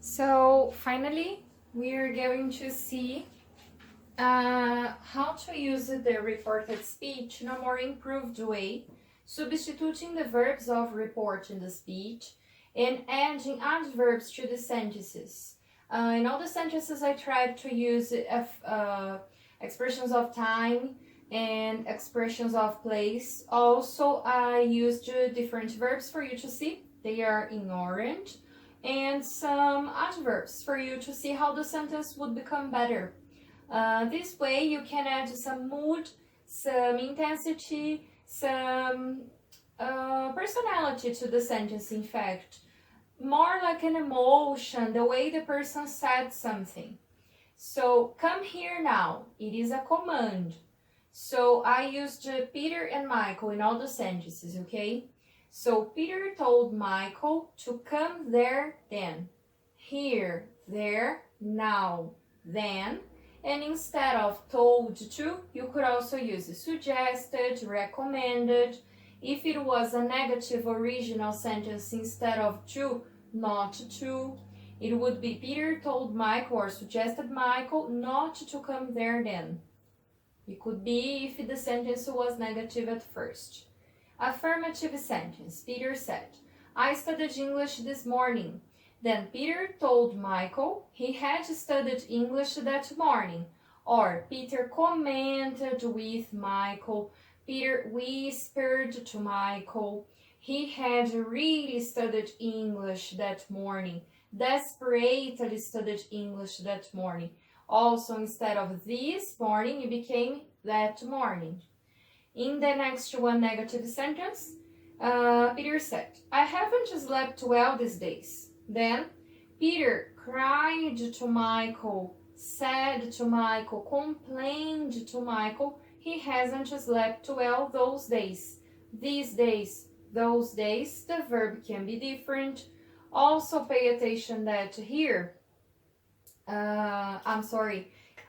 So finally, we're going to see how to use the reported speech in a more improved way, substituting the verbs of report in the speech and adding adverbs to the sentences. In all the sentences, I tried to use expressions of time and expressions of place. Also, I used different verbs for you to see. They are in orange, and some adverbs for you to see how the sentence would become better. This way you can add some mood, some intensity, some personality to the sentence, in fact. More like an emotion, the way the person said something. So, come here now, it is a command. So, I used Peter and Michael in all the sentences, okay? So, Peter told Michael to come there then. Here, there, now, then. And instead of told to, you could also use suggested, recommended. If it was a negative original sentence instead of to, not to, it would be Peter told Michael or suggested Michael not to come there then. It could be if the sentence was negative at first. Affirmative sentence. Peter said, I studied English this morning. Then Peter told Michael he had studied English that morning. Or Peter commented with Michael. Peter whispered to Michael. He had really studied English that morning. Desperately studied English that morning. Also, instead of this morning, it became that morning. In the next one negative sentence, Peter said, I haven't slept well these days. Then Peter cried to Michael, said to Michael, complained to Michael, he hasn't slept well those days. These days, those days, the verb can be different. Also pay attention that here, I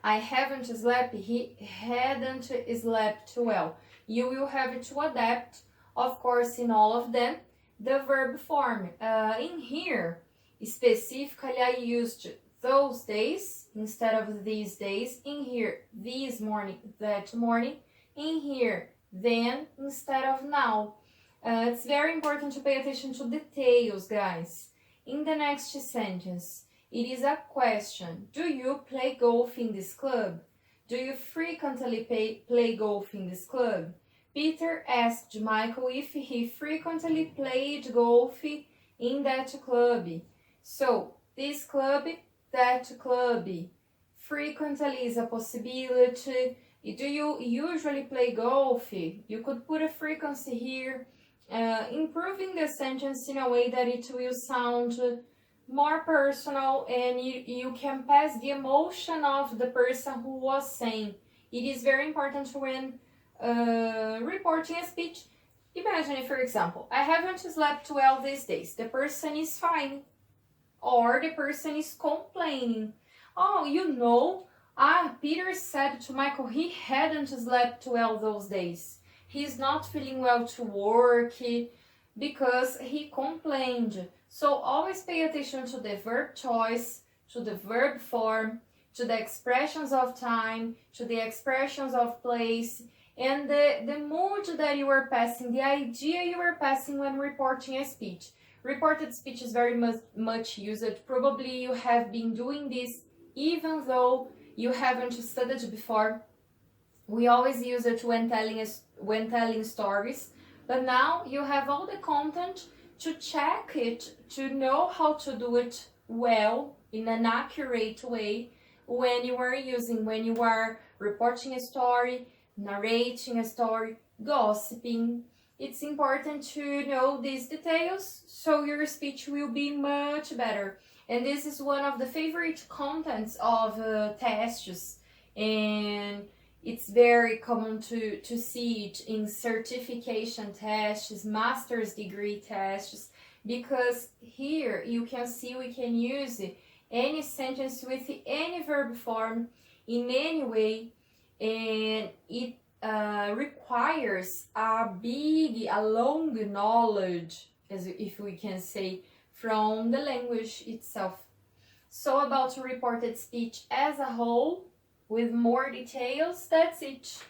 haven't slept, he hadn't slept well. You will have to adapt, of course, in all of them, the verb form. In here, specifically, I used those days instead of these days. In here, this morning, that morning. In here, then instead of now. It's very important to pay attention to details, guys. In the next sentence, it is a question. Do you play golf in this club? Do you frequently play golf in this club? Peter asked Michael if he frequently played golf in that club. So, this club, that club. Frequently is a possibility. Do you usually play golf? You could put a frequency here, improving the sentence in a way that it will sound more personal and you can pass the emotion of the person who was saying. It is very important when reporting a speech. Imagine, for example, I haven't slept well these days. The person is fine. Or the person is complaining. Oh, Peter said to Michael he hadn't slept well those days. He's not feeling well to work because he complained. So always pay attention to the verb choice, to the verb form, to the expressions of time, to the expressions of place, and the mood that you are passing, the idea you are passing when reporting a speech. Reported speech is very much used. Probably you have been doing this even though you haven't studied before. We always use it when telling stories, but now you have all the content to check it, to know how to do it well in an accurate way when you are reporting a story, narrating a story, gossiping. It's important to know these details so your speech will be much better. And this is one of the favorite contents of tests, and it's very common to see it in certification tests, master's degree tests, because here you can see we can use any sentence with any verb form in any way, and it requires a long knowledge, as if we can say, from the language itself. So about reported speech as a whole, with more details, that's it.